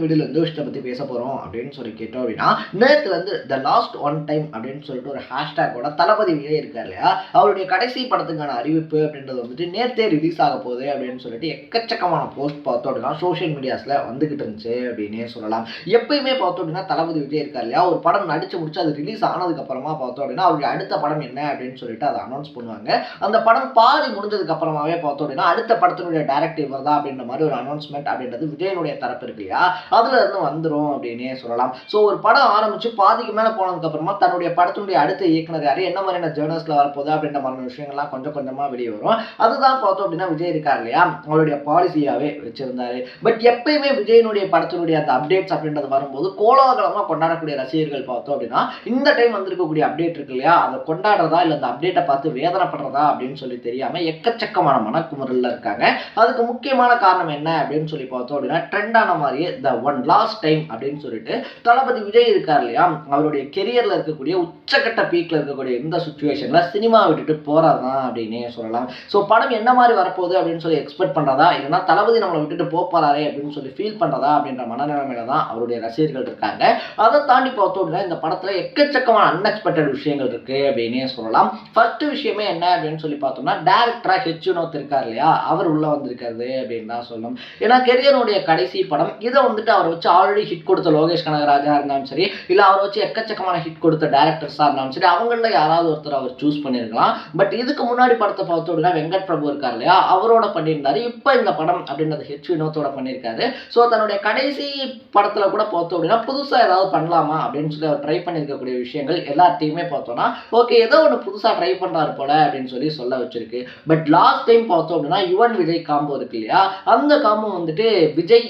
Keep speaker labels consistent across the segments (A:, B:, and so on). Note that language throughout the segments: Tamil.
A: வீடியோல எந்த விஷயத்தை பற்றி பேச போகிறோம் அப்படின்னு சொல்லி கேட்டோம் அப்படின்னா, நேற்றுல இருந்து த லாஸ்ட் ஒன் டைம் அப்படின்னு சொல்லிட்டு ஒரு ஹேஷ்டேக்கோட தளபதி விஜய் இருக்கார் இல்லையா, அவருடைய கடைசி படத்துக்கான அறிவிப்பு அப்படின்றது வந்துட்டு நேற்றே ரிலீஸ் ஆக போகுது அப்படின்னு சொல்லிட்டு எக்கச்சக்கமான போஸ்ட் பார்த்தோம் அப்படின்னா சோஷியல் மீடியாஸில் வந்துகிட்டு இருந்துச்சு அப்படின்னே சொல்லலாம். எப்பயுமே பார்த்தோம் அப்படின்னா தளபதி விஜய் இருக்கார் இல்லையா, ஒரு படம் நடிச்சு முடிச்சு அது ரிலீஸ் ஆனதுக்கு அப்புறமா பார்த்தோம் அப்படின்னா அவருடைய அடுத்த படம் என்ன அப்படின்னு சொல்லிட்டு அதை அனௌன்ஸ் பண்ணுவாங்க. அந்த படம் பாதி முடிஞ்சதுக்கு அப்புறமாவே பார்த்தோம் அப்படின்னா அடுத்த படத்தினுடைய டைரக்டர் இவர் தான் அப்படின்ற மாதிரி ஒரு அனௌன்ஸ்மெண்ட் அப்படின்றது விஜயனுடைய தரப்பு இருக்கு இல்லையா, அதுல இருந்து வந்துடும் அப்படின்னே சொல்லலாம். ஸோ ஒரு படம் ஆரம்பிச்சு பாதிக்கு மேல போனதுக்கு அப்புறமா தன்னுடைய படத்தினுடைய அடுத்த இயக்குனர் யாரு, என்ன மாதிரியான ஜேர்னல்ஸ்ல வரப்போகுது அப்படின்ற மாதிரி விஷயங்கள்லாம் கொஞ்சம் கொஞ்சமா வெளியே வரும். அதுதான் பார்த்தோம் அப்படின்னா விஜய் இருக்கார் இல்லையா, அவருடைய பாலிசியாவே வச்சிருந்தாரு. பட் எப்பயுமே விஜயனுடைய படத்தினுடைய அந்த அப்டேட்ஸ் அப்படின்றது வரும்போது கோலாகலமா கொண்டாடக்கூடிய ரசிகர்கள் பார்த்தோம் அப்படின்னா இந்த டைம் வந்திருக்கக்கூடிய அப்டேட் இருக்கு இல்லையா, அதை கொண்டாடுறதா இல்லை அந்த அப்டேட்டை பார்த்து வேதனைப்படுறதா அப்படின்னு சொல்லி தெரியாம எக்கச்சக்கமான மனக்குமுறல்ல இருக்காங்க. அதுக்கு முக்கியமான காரணம் என்ன அப்படின்னு சொல்லி பார்த்தோம் அப்படின்னா ட்ரெண்டான மாதிரியே த ஒன் லாஸ்ட் டைம் அப்படின்னு சொல்லிட்டு தளபதி விஜய் இருக்கார் இல்லையா, அவருடைய கெரியர்ல இருக்கக்கூடிய உச்சக்கட்ட பீக்ல இருக்கக்கூடிய இந்த சுச்சுவேஷன்ல சினிமா விட்டுட்டு போறாதான் அப்படின்னே சொல்லலாம். ஸோ படம் என்ன மாதிரி வரப்போகுது அப்படின்னு சொல்லி எக்ஸ்பெக்ட் பண்றதா, இல்லைன்னா தளபதி நம்மளை விட்டுட்டு போறாரே அப்படின்னு சொல்லி ஃபீல் பண்றதா அப்படின்ற மனநிலைமையில தான் அவருடைய ரசிகர்கள் இருக்காங்க. அதை தாண்டி பார்த்தோம் அப்படின்னா இந்த படத்துல எக்கச்சக்கமான அன்எக்ஸ்பெக்டட் விஷயங்கள் இருக்கு அப்படின்னே சொல்லலாம். ஃபர்ஸ்ட் விஷயமே என்ன அப்படின்னு சொல்லி பார்த்தோம்னா டைரக்டரா ஹெச் வினோத் இருக்கார் இல்லையா, அவர் உள்ள வந்திருக்காரு அப்படின்னு தான் சொல்லணும். ஏன்னா கெரியருடைய கடைசி படம் இதை வந்துட்டு அவரை வச்சு ஆல்ரெடி ஹிட் கொடுத்த லோகேஷ் கனகராஜா இருந்தாலும் சரி, இல்லை அவரை வச்சு எக்கச்சக்கமான ஹிட் கொடுத்த டேரக்டர்ஸாக இருந்தாலும் சரி, அவங்கள யாராவது ஒருத்தர் அவர் சூஸ் பண்ணியிருக்கலாம். பட் இதுக்கு முன்னாடி படத்தை பார்த்தோம் அப்படின்னா வெங்கட் பிரபு இருக்கார் இல்லையா, அவரோட பண்ணியிருந்தாரு. இப்போ இந்த படம் அப்படின்றது ஹெச் வினோத்தோட பண்ணியிருக்காரு. ஸோ தன்னுடைய கடைசி படத்தில் கூட பார்த்தோம் அப்படின்னா புதுசாக ஏதாவது பண்ணலாமா அப்படின்னு சொல்லி அவர் ட்ரை பண்ணியிருக்கக்கூடிய விஷயங்கள் எல்லாத்தையுமே பார்த்தோம்னா ஓகே ஏதோ ஒன்று புதுசாக ட்ரை பண்ணுறாரு போல அப்படின்னு சொல்லி சொல்ல வச்சிருக்கு. பட் லாஸ்ட் டைம் பார்த்தோம் அப்படின்னா யுவன் விஜய் காம்போ இருக்கு இல்லையா, அந்த காம்போ வந்துட்டு விஜய்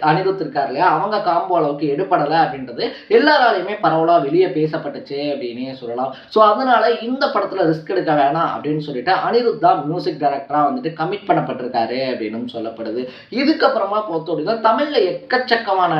A: அனிருத் இருக்கார் இல்லையா, அவங்க காம்போ அளவுக்கு எடுபடலை அப்படின்றது எல்லாராலையுமே பரவலாக வெளியே பேசப்பட்டுச்சு அப்படின்னே சொல்லலாம். ஸோ அதனால இந்த படத்தில் ரிஸ்க் எடுக்க வேணாம் அப்படின்னு சொல்லிட்டு அனிருத் தான் மியூசிக் டைரக்டராக வந்துட்டு கமிட் பண்ணப்பட்டிருக்காரு அப்படின்னு சொல்லப்படுது. இதுக்கப்புறமா பார்த்தோம் அப்படின்னா தமிழில் எக்கச்சக்கமான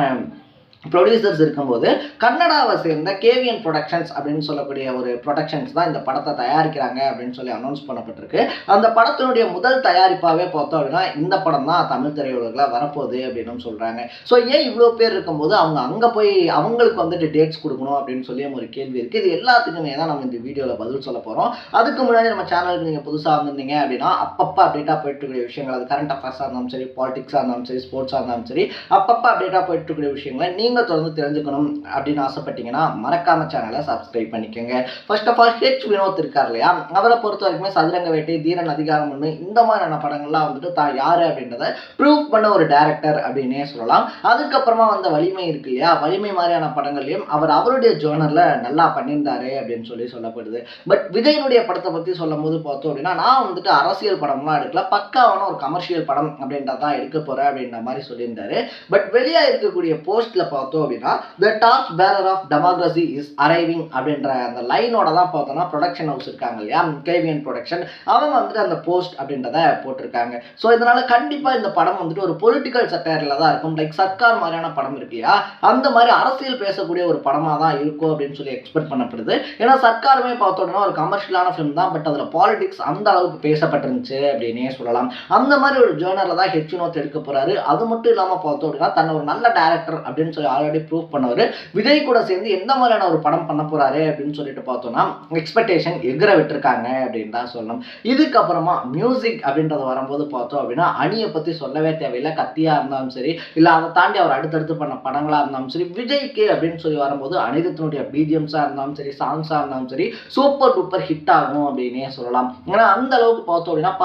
A: ப்ரொடியூசர்ஸ் இருக்கும்போது கன்னடாவை சேர்ந்த கேவிஎன் ப்ரொடக்ஷன்ஸ் அப்படின்னு சொல்லக்கூடிய ஒரு ப்ரொடக்ஷன்ஸ் தான் இந்த படத்தை தயாரிக்கிறாங்க அப்படின்னு சொல்லி அனௌன்ஸ் பண்ணப்பட்டிருக்கு. அந்த படத்தினுடைய முதல் தயாரிப்பாகவே பார்த்தோம் அப்படின்னா இந்த படம் தான் தமிழ் திரையுலகில் வரப்போகுது அப்படின்னு சொல்கிறாங்க. ஸோ ஏன் இவ்வளோ பேர் இருக்கும்போது அவங்க அங்கே போய் அவங்களுக்கு வந்துட்டு டேட்ஸ் கொடுக்கணும் அப்படின்னு சொல்லி ஒரு கேள்வி இருக்குது. இது எல்லாத்துக்குமே தான் நம்ம இந்த வீடியோவில் பதில் சொல்ல போகிறோம். அதுக்கு முன்னாடி நம்ம சேனலுக்கு நீங்கள் புதுசாக வந்திருந்தீங்க அப்படின்னா அப்பப்போ அப்டேட்டாக போயிட்டு இருக்கக்கூடிய விஷயங்கள், அது கரண்ட் அஃபேர்ஸாக இருந்தாலும் சரி, பாலிடிக்ஸாக இருந்தாலும் சரி, ஸ்போர்ட்ஸாக இருந்தாலும் சரி, அப்பப்போ அப்டேட்டாக போயிட்டு இருக்கக்கூடிய விஷயங்களை நீங்கள் தொடர்ந்து தெரிஞ்சுக்கணும் அப்படின்னு ஆசைப்பட்டீங்கன்னா மறக்காம சேனலை சப்ஸ்கிரைப் பண்ணிக்கோங்க. First of all H Vinod இருக்கார் இல்லையா, அவரை பொறுத்த வரைக்குமே சதுரங்க வேட்டை, தீரன் அதிகாரம் ஒன்று, இந்த மாதிரியான படங்கள்லாம் வந்துட்டு தான் யாரு அப்படின்றத ப்ரூவ் பண்ண ஒரு டைரக்டர் அப்படின்னே சொல்லலாம். அதுக்கப்புறமா வந்த வலிமை இருக்கு இல்லையா, வலிமை மாதிரியான படங்கள்லையும் அவருடைய ஜோனர்ல நல்லா பண்ணியிருந்தாரு அப்படின்னு சொல்லி சொல்லப்படுது. பட் விஜயனுடைய படத்தை பத்தி சொல்லும் போது பார்த்தோம் அப்படின்னா நான் வந்துட்டு அரசியல் படம்லாம் எடுக்கல, பக்காவான ஒரு கமர்ஷியல் படம் அப்படின்றதான் எடுக்க போறேன் அப்படின்ற மாதிரி சொல்லியிருந்தாரு. பட் வெளியா இருக்கக்கூடிய போஸ்ட்ல பார்த்தோம் அப்படின்னா the torch bearer of democracy is arriving அப்படின்ற அந்த லைனோட தான் பார்த்தோம்னா ப்ரொடக்ஷன் ஹவுஸ் இருக்காங்க இல்லையா, கேவிஎன் ப்ரொடக்ஷன், அவங்க வந்துட்டு அந்த போஸ்ட் அப்படின்றத போட்டிருக்காங்க. ஸோ இதனால கண்டிப்பா இந்த படம் வந்துட்டு ஒரு பொலிட்டிக்கல் சட்டையரில் தான் இருக்கும். லைக் சர்க்கார் மாதிரியான படம் இருக்கு இல்லையா, அந்த மாதிரி அரசியல் பேசக்கூடிய ஒரு படமா தான் இருக்கும் அப்படின்னு சொல்லி எக்ஸ்பெக்ட் பண்ணப்படுது. ஏன்னா சர்க்காருமே பார்த்தோம்னா ஒரு கமர்ஷியலான ஃபிலிம் தான், பட் அதில் பாலிடிக்ஸ் அந்த அளவுக்கு பேசப்பட்டிருந்துச்சு அப்படின்னே சொல்லலாம். அந்த மாதிரி ஒரு ஜேர்னலில் தான் ஹெச் வினோத் எடுக்க போறாரு. அது மட்டும் இல்லாமல் பார்த்தோம் அப்படின்னா தன்னை ஒரு நல்ல டைரக்டர் அப்படின்னு சொல்லி ஆல்ரெடி ப்ரூவ் பண்ணவர் விஜய் கூட சேர்ந்து எந்த மாதிரியான ஒரு படம் பண்ண போறாரு அப்படின்னு சொல்லிட்டு பார்த்தோம்னா எக்ஸ்பெக்டேஷன் எகிர விட்டுருக்காங்க அப்படின்னு தான் சொல்லணும். இதுக்கப்புறமா மியூசிக் அப்படின்றது வரும்போது பார்த்தோம் அப்படின்னா அணியை பத்தி சொல்லவே தேவையில்லை. கத்தியா இருந்தாலும் சரி, இல்லை அதை தாண்டி அவர் அடுத்தடுத்து பண்ண படங்களா இருந்தாலும் சரி, விஜய்க்கு அப்படின்னு சொல்லி வரும்போது அனிருத்தினுடைய பிஜிஎம்ஸா இருந்தாலும் சரி, சாங்ஸா இருந்தாலும் சரி, சூப்பர் டூப்பர் ஹிட் ஆகும் அப்படின்னே சொல்லலாம். ஏன்னா அந்த அளவுக்கு பார்த்தோம் அப்படின்னா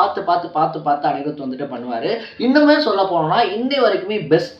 A: பார்த்து அனிருத் வந்துட்டு பண்ணுவாரு. இன்னுமே சொல்ல போனோம்னா இன்னை வரைக்குமே பெஸ்ட்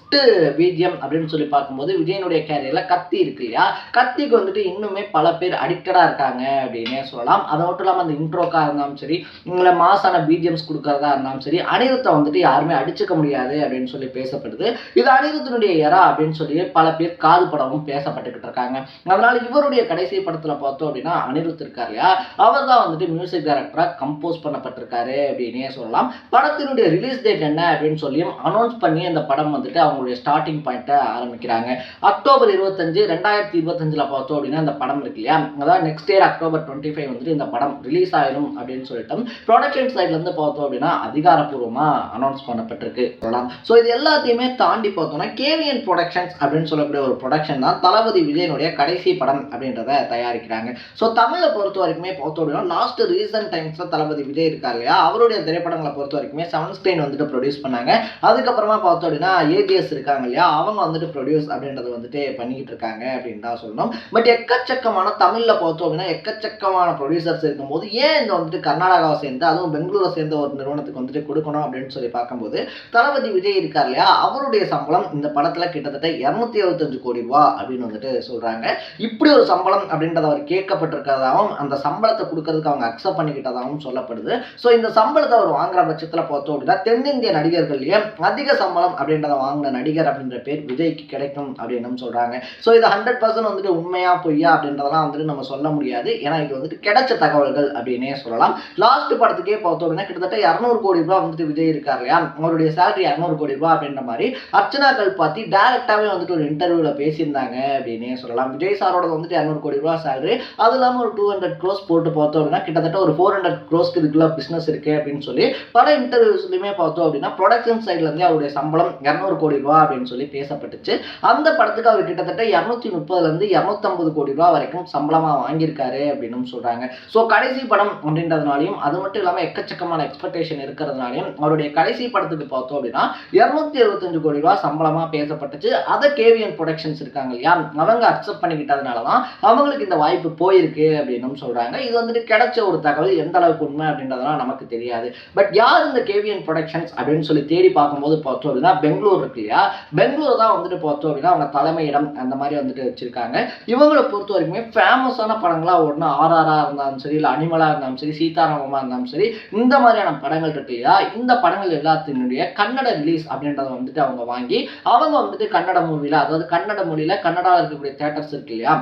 A: பிஜிஎம் அப்படின்னு சொல்லி பார்க்கும்போது விஜயனுடைய கேரியர்ல கத்தி இருக்கு இல்லையா, கத்திக்கு வந்துட்டு இன்னுமே பல பேர் அடிக்டடா இருக்காங்க அப்படின்னே சொல்லலாம். அது மட்டும் இல்லாமல் அந்த இன்ட்ரோக்கா இருந்தாலும் சரி, இல்லை மாசான பிஜிஎம்ஸ் கொடுக்கறதா இருந்தாலும் சரி, அனிருத்தை வந்துட்டு யாருமே அடிச்சுக்க முடியாது அப்படின்னு சொல்லி பேசப்படுது. இது அனிருத்தினுடைய எரா அப்படின்னு சொல்லி பல பேர் காது படமும் பேசப்பட்டுக்கிட்டு இருக்காங்க. அதனால இவருடைய கடைசி படத்துல பார்த்தோம் அப்படின்னா அனிருத் இருக்கார் இல்லையா, அவர் தான் வந்துட்டு மியூசிக் டைரக்டரா கம்போஸ் பண்ணப்பட்டிருக்காரு அப்படின்னே சொல்லலாம். படத்தினுடைய ரிலீஸ் டேட் என்ன அப்படின்னு சொல்லியும் அனௌன்ஸ் பண்ணி அந்த படம் வந்துட்டு அவங்களுடைய ஸ்டார்டிங் பாயிண்ட்டை ஆரம்பிக்கிறாங்க. சொல்லியிருக்காங்க. அக்டோபர் 25 2025 பார்த்தோம் அப்படின்னா இந்த படம் இருக்கு இல்லையா, அதாவது நெக்ஸ்ட் இயர் அக்டோபர் 25 வந்துட்டு இந்த படம் ரிலீஸ் ஆயிடும் அப்படின்னு சொல்லிட்டு ப்ரொடக்ஷன் சைட்ல இருந்து பார்த்தோம் அப்படின்னா அதிகாரப்பூர்வமா அனௌன்ஸ் பண்ணப்பட்டிருக்கு சொல்லலாம். ஸோ இது எல்லாத்தையுமே தாண்டி பார்த்தோம்னா கேவிஎன் ப்ரொடக்ஷன்ஸ் அப்படின்னு சொல்லக்கூடிய ஒரு ப்ரொடக்ஷன் தான் தளபதி விஜயனுடைய கடைசி படம் அப்படின்றத தயாரிக்கிறாங்க. ஸோ தமிழை பொறுத்த வரைக்குமே பார்த்தோம் அப்படின்னா லாஸ்ட் ரீசன்ட் டைம்ஸ்ல தளபதி விஜய் இருக்கார் இல்லையா, அவருடைய திரைப்படங்களை பொறுத்த வரைக்குமே செவன் ஸ்கிரீன் வந்துட்டு ப்ரொடியூஸ் பண்ணாங்க. அதுக்கப்புறமா பார்த்தோம் அப்படின்னா ஏபிஎஸ் இருக்காங்க இல்லையா, அவங்க வந்துட்டு ப்ரொடியூஸ் அப்படின்றது வந்துட்டு பண்ணிக்கிட்டு இருக்காங்க அப்படின்னு தான் சொல்லணும். பட் எக்கச்சக்கமான தமிழ்ல பார்த்தோம் அப்படின்னா எக்கச்சக்கமான ப்ரொடியூசர்ஸ் இருக்கும்போது ஏன் இந்த வந்துட்டு கர்நாடகாவை சேர்ந்து அதுவும் பெங்களூரை சேர்ந்த ஒரு நிறுவனத்துக்கு வந்துட்டு கொடுக்கணும் அப்படின்னு சொல்லி பார்க்கும்போது தளபதி விஜய் இருக்கார் இல்லையா, அவருடைய சம்பளம் இந்த படத்துல கிட்டத்தட்ட 275 கோடி ரூபாய் அப்படின்னு வந்துட்டு சொல்றாங்க. இப்படி ஒரு சம்பளம் அப்படின்றத அவர் கேட்கப்பட்டிருக்கிறதாகவும் அந்த சம்பளத்தை கொடுக்கறதுக்கு அவங்க அக்செப்ட் பண்ணிக்கிட்டதாகவும் சொல்லப்படுது. ஸோ இந்த சம்பளத்தை அவர் வாங்குற பட்சத்தில் பார்த்தோம் அப்படின்னா தென்னிந்திய நடிகர்கள்லயே அதிக சம்பளம் அப்படின்றத வாங்கின நடிகர் அப்படின்ற பேர் விஜய்க்கு கிடைக்கும் அப்படின்னு சொல்றாங்க. ஸோ இது 100% வந்துட்டு உண்மையா பொய்யா அப்படின்றதெல்லாம் வந்துட்டு நம்ம சொல்ல முடியாது. ஏன்னா இது வந்துட்டு கிடைச்ச தகவல்கள் அப்படின்னே சொல்லலாம். லாஸ்ட் படத்துக்கே பார்த்தோம் அப்படின்னா கிட்டத்தட்ட 200 கோடி ரூபாய் வந்துட்டு விஜய் இருக்கார் இல்லையா, அவருடைய சேலரி 200 கோடி ரூபாய் அப்படின்ற மாதிரி அர்ச்சனா கல்பாத்தி டைரக்டாவே வந்துட்டு ஒரு இன்டர்வியூல பேசியிருந்தாங்க அப்படின்னே சொல்லலாம். விஜய் சாரோட வந்துட்டு 200 கோடி ரூபாய் சேலரி, அது இல்லாமல் ஒரு 200 crores போட்டு பார்த்தோம் அப்படின்னா கிட்டத்தட்ட ஒரு 400 crores இதுக்குள்ள பிசினஸ் இருக்கு அப்படின்னு சொல்லி பல இன்டர்வியூஸ்லையுமே பார்த்தோம் அப்படின்னா ப்ரொடக்ஷன் சைட்ல இருந்து அவருடைய சம்பளம் 200 கோடி ரூபாய் அப்படின்னு சொல்லி பேசப்பட்டுச்சு. அந்த படத்துக்கு அவர் கிட்டத்தட்ட 230 இருந்து 250 கோடி ரூபாய் வரைக்கும் சம்பளமா வாங்கியிருக்காரு அப்படின்னு சொல்றாங்க. ஸோ கடைசி படம் அப்படின்றதுனாலையும் அது மட்டும் இல்லாமல் எக்கச்சக்கமான எக்ஸ்பெக்டேஷன் இருக்கிறதுனாலையும் அவருடைய கடைசி படத்துக்கு பார்த்தோம் அப்படின்னா 275 கோடி ரூபாய் சம்பளமா பேசப்பட்டுச்சு. அதை கேவிஎன் ப்ரொடக்ஷன்ஸ் இருக்காங்க இல்லையா, அவங்க அக்செப்ட் பண்ணிக்கிட்டதுனாலதான் அவங்களுக்கு இந்த வாய்ப்பு போயிருக்கு அப்படின்னு சொல்றாங்க. இது வந்துட்டு கிடைச்ச ஒரு தகவல், எந்த அளவுக்கு உண்மை அப்படின்றதெல்லாம் நமக்கு தெரியாது. பட் யார் இந்த கேவிஎன் ப்ரொடக்ஷன்ஸ் அப்படின்னு சொல்லி தேடி பார்க்கும்போது பார்த்தோம் அப்படின்னா பெங்களூர் இருக்கு இல்லையா, பெங்களூர் தான் வந்துட்டு பார்த்தோம் அப்படின்னா அவங்க தலைமையிடம் அந்த மாதிரி வந்துட்டு வச்சிருக்காங்க. இவங்களை பொறுத்த வரைக்குமே ஃபேமஸான படங்களா ஒன்று ஆர்ஆர்ஆ இருந்தாலும் சரி, இல்லை அனிமலா இருந்தாலும் சரி, சீதாராமமா இருந்தாலும் சரி, இந்த மாதிரியான படங்கள் இருக்கு இல்லையா, இந்த படங்கள் எல்லாத்தினுடைய கன்னட ரிலீஸ் அப்படின்றத வந்துட்டு அவங்க வாங்கி அவங்க வந்துட்டு கன்னட மூவில, அதாவது கன்னட மொழியில கன்னடாவில் இருக்கக்கூடிய தியேட்டர்ஸ் இருக்கு இல்லையா,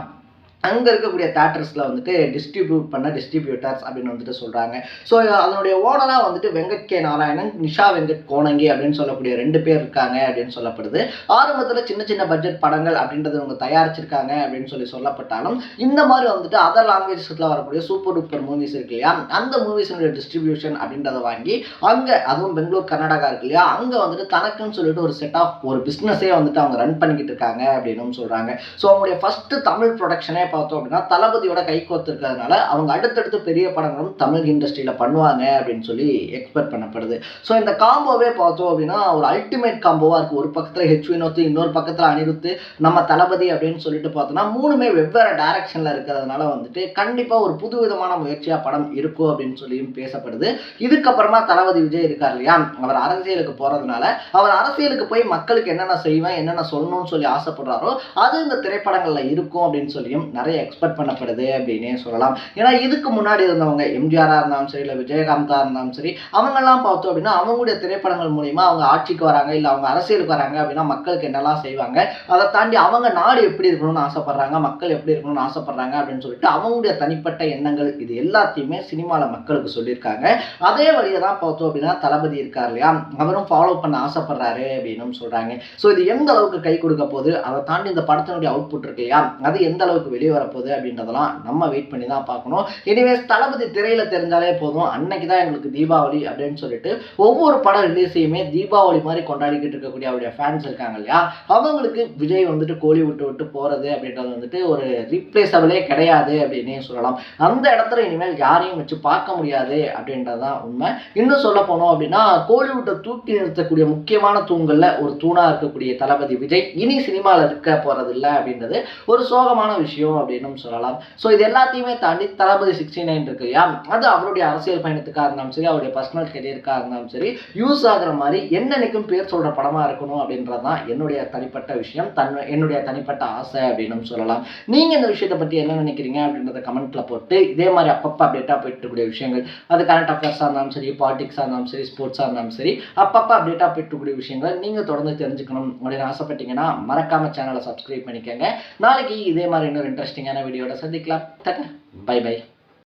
A: அங்கே இருக்கக்கூடிய தேட்டர்ஸில் வந்துட்டு டிஸ்ட்ரிபியூட் பண்ண டிஸ்ட்ரிபியூட்டர்ஸ் அப்படின்னு வந்துட்டு சொல்கிறாங்க. ஸோ அதனுடைய ஓனராக வந்துட்டு வெங்கட் கே நாராயணன், நிஷா வெங்கட் கோனங்கி அப்படின்னு சொல்லக்கூடிய 2 பேர் இருக்காங்க அப்படின்னு சொல்லப்படுது. ஆரம்பத்தில் சின்ன சின்ன பட்ஜெட் படங்கள் அப்படின்றது அவங்க தயாரிச்சிருக்காங்க அப்படின்னு சொல்லப்பட்டாலும் இந்த மாதிரி வந்துட்டு அதர் லாங்குவேஜஸில் வரக்கூடிய சூப்பர் டூப்பர் மூவிஸ் இருக்கு இல்லையா, அந்த மூவிஸினுடைய டிஸ்ட்ரிபியூஷன் அப்படின்றத வாங்கி அங்கே, அதுவும் பெங்களூர் கர்நாடகா இருக்கு இல்லையா, அங்கே வந்துட்டு தனக்குன்னு சொல்லிட்டு ஒரு செட் ஆஃப் ஒரு பிஸ்னஸே வந்துட்டு அவங்க ரன் பண்ணிக்கிட்டு இருக்காங்க அப்படின்னு சொல்கிறாங்க. ஸோ அவங்களுடைய ஃபர்ஸ்ட் தமிழ் ப்ரொடக்ஷனே பார்த்தோம் அப்படின்னா தளபதியோட கை கோர்த்திருக்கிறதுனால அவங்க அடுத்தடுத்து பெரிய படங்களும் தமிழ் இண்டஸ்ட்ரியில பண்ணுவாங்க அப்படின்னு சொல்லி எக்ஸ்பெக்ட் பண்ணப்படுது. ஸோ இந்த காம்போவே பார்த்தோம் அப்படின்னா ஒரு அல்டிமேட் காம்போவா இருக்கு. ஒரு பக்கத்துல ஹெச் வினோத், இன்னொரு பக்கத்துல அனிருத், நம்ம தளபதி அப்படின்னு சொல்லிட்டு பார்த்தோம்னா மூணுமே வெவ்வேறு டைரக்ஷன்ல இருக்கிறதுனால வந்துட்டு கண்டிப்பா ஒரு புதுவிதமான முயற்சியா படம் இருக்கும் அப்படின்னு சொல்லியும் பேசப்படுது. இதுக்கப்புறமா தளபதி விஜய் இருக்கார் இல்லையா, அவர் அரசியலுக்கு போறதுனால அவர் அரசியலுக்கு போய் மக்களுக்கு என்னென்ன செய்வேன், என்னென்ன சொல்லணும்னு சொல்லி ஆசைப்படுறாரோ அது இந்த திரைப்படங்கள்ல இருக்கும் அப்படின்னு சொல்லியும் நிறைய எக்ஸ்பெக்ட் பண்ணப்படுது அப்படின்னே சொல்லலாம். ஏன்னா இதுக்கு முன்னாடி இருந்தவங்க எம்ஜிஆரா இருந்தாலும் சரி, இல்லை விஜயகாந்தா இருந்தாலும் சரி, அவங்கெல்லாம் பார்த்தோம் அப்படின்னா அவங்களுடைய திரைப்படங்கள் மூலியமா அவங்க ஆட்சிக்கு வராங்க, இல்லை அவங்க அரசியலுக்கு வராங்க அப்படின்னா மக்களுக்கு என்னெல்லாம் செய்வாங்க, அதை தாண்டி அவங்க நாடு எப்படி இருக்கணும்னு ஆசைப்படுறாங்க, மக்கள் எப்படி இருக்கணும்னு ஆசைப்படுறாங்க அப்படின்னு சொல்லிட்டு அவங்களுடைய தனிப்பட்ட எண்ணங்கள் இது எல்லாத்தையுமே சினிமாவில் மக்களுக்கு சொல்லியிருக்காங்க. அதே வழியை தான் பார்த்தோம் அப்படின்னா தளபதி இருக்கார் இல்லையா, அவரும் ஃபாலோ பண்ண ஆசைப்படுறாரு அப்படின்னு சொல்றாங்க. ஸோ இது எந்த அளவுக்கு கை கொடுக்க போகுது, அதை தாண்டி இந்த படத்தினுடைய அவுட்புட் இருக்கு இல்லையா, அது எந்த அளவுக்கு வெளியே வரப்போகுது அப்படின்றதெல்லாம் நம்ம வெயிட் பண்ணி தான் பார்க்கணும். எனிவேஸ் தளபதி திரையில தெரிஞ்சாலே போதும், அன்னைக்கு தான் எங்களுக்கு தீபாவளி அப்படின்னு சொல்லிட்டு ஒவ்வொரு பட ரிலீஸையுமே தீபாவளி மாதிரி கொண்டாடிக்கிட்டு இருக்கக்கூடிய அவருடைய ஃபேன்ஸ் இருக்காங்க இல்லையா, அவங்களுக்கு விஜய் வந்துட்டு கோலி விட்டு போறது அப்படின்றது வந்துட்டு ஒரு ரீப்ளேசபிளே கிடையாது அப்படின்னே சொல்லலாம். அந்த இடத்துல இனிமேல் யாரையும் வச்சு பார்க்க முடியாது அப்படின்றதான் உண்மை. இன்னும் சொல்ல போனோம் அப்படின்னா கோலிவுட்டை தூக்கி நிறுத்தக்கூடிய முக்கியமான தூண்கள்ல ஒரு தூணா இருக்கக்கூடிய தளபதி விஜய் இனி சினிமாவில் இருக்க போறது இல்லை அப்படின்றது ஒரு சோகமான விஷயம் அப்படின்னு சொல்லலாம். ஸோ இது எல்லாத்தையுமே தாண்டி தளபதி 69 இருக்கு இல்லையா, அது அவருடைய அரசியல் பயணத்துக்காக இருந்தாலும் சரி, அவருடைய பர்சனல் கெரியருக்காக இருந்தாலும் சரி யூஸ் ஆகிற மாதிரி என்னன்னைக்கும் பேர் சொல்ற படமா இருக்கணும் அப்படின்றது தான் என்னுடைய தனிப்பட்ட விஷயம், என்னுடைய தனிப்பட்ட ஆசை அப்படின்னு சொல்லலாம். நீங்க இந்த விஷயத்தை பத்தி என்ன நினைக்கிறீங்க அப்படின்றத கமெண்ட்ல போட்டு இதே மாதிரி அப்பப்போ அப்டேட்டா போயிட்டு இருக்கக்கூடிய விஷயங்கள், அது கரண்ட் அஃபேர்ஸாக இருந்தாலும் சரி, பாலிடிக்ஸாக இருந்தாலும் சரி, ஸ்போர்ட்ஸாக இருந்தாலும் சரி, அப்பப்போ அப்டேட்டா போயிட்டு இருக்கக்கூடிய விஷயங்களை நீங்க தொடர்ந்து தெரிஞ்சுக்கணும் அப்படின்னு ஆசைப்பட்டீங்கன்னா மறக்காம சேனலை சப்ஸ்கிரைப் பண்ணிக்கோங்க. நாளைக்கு இதே மாதிரி இன்னொரு இன்ட்ரெஸ்டிங்கான வீடியோட சந்திக்கலாம். Bye by.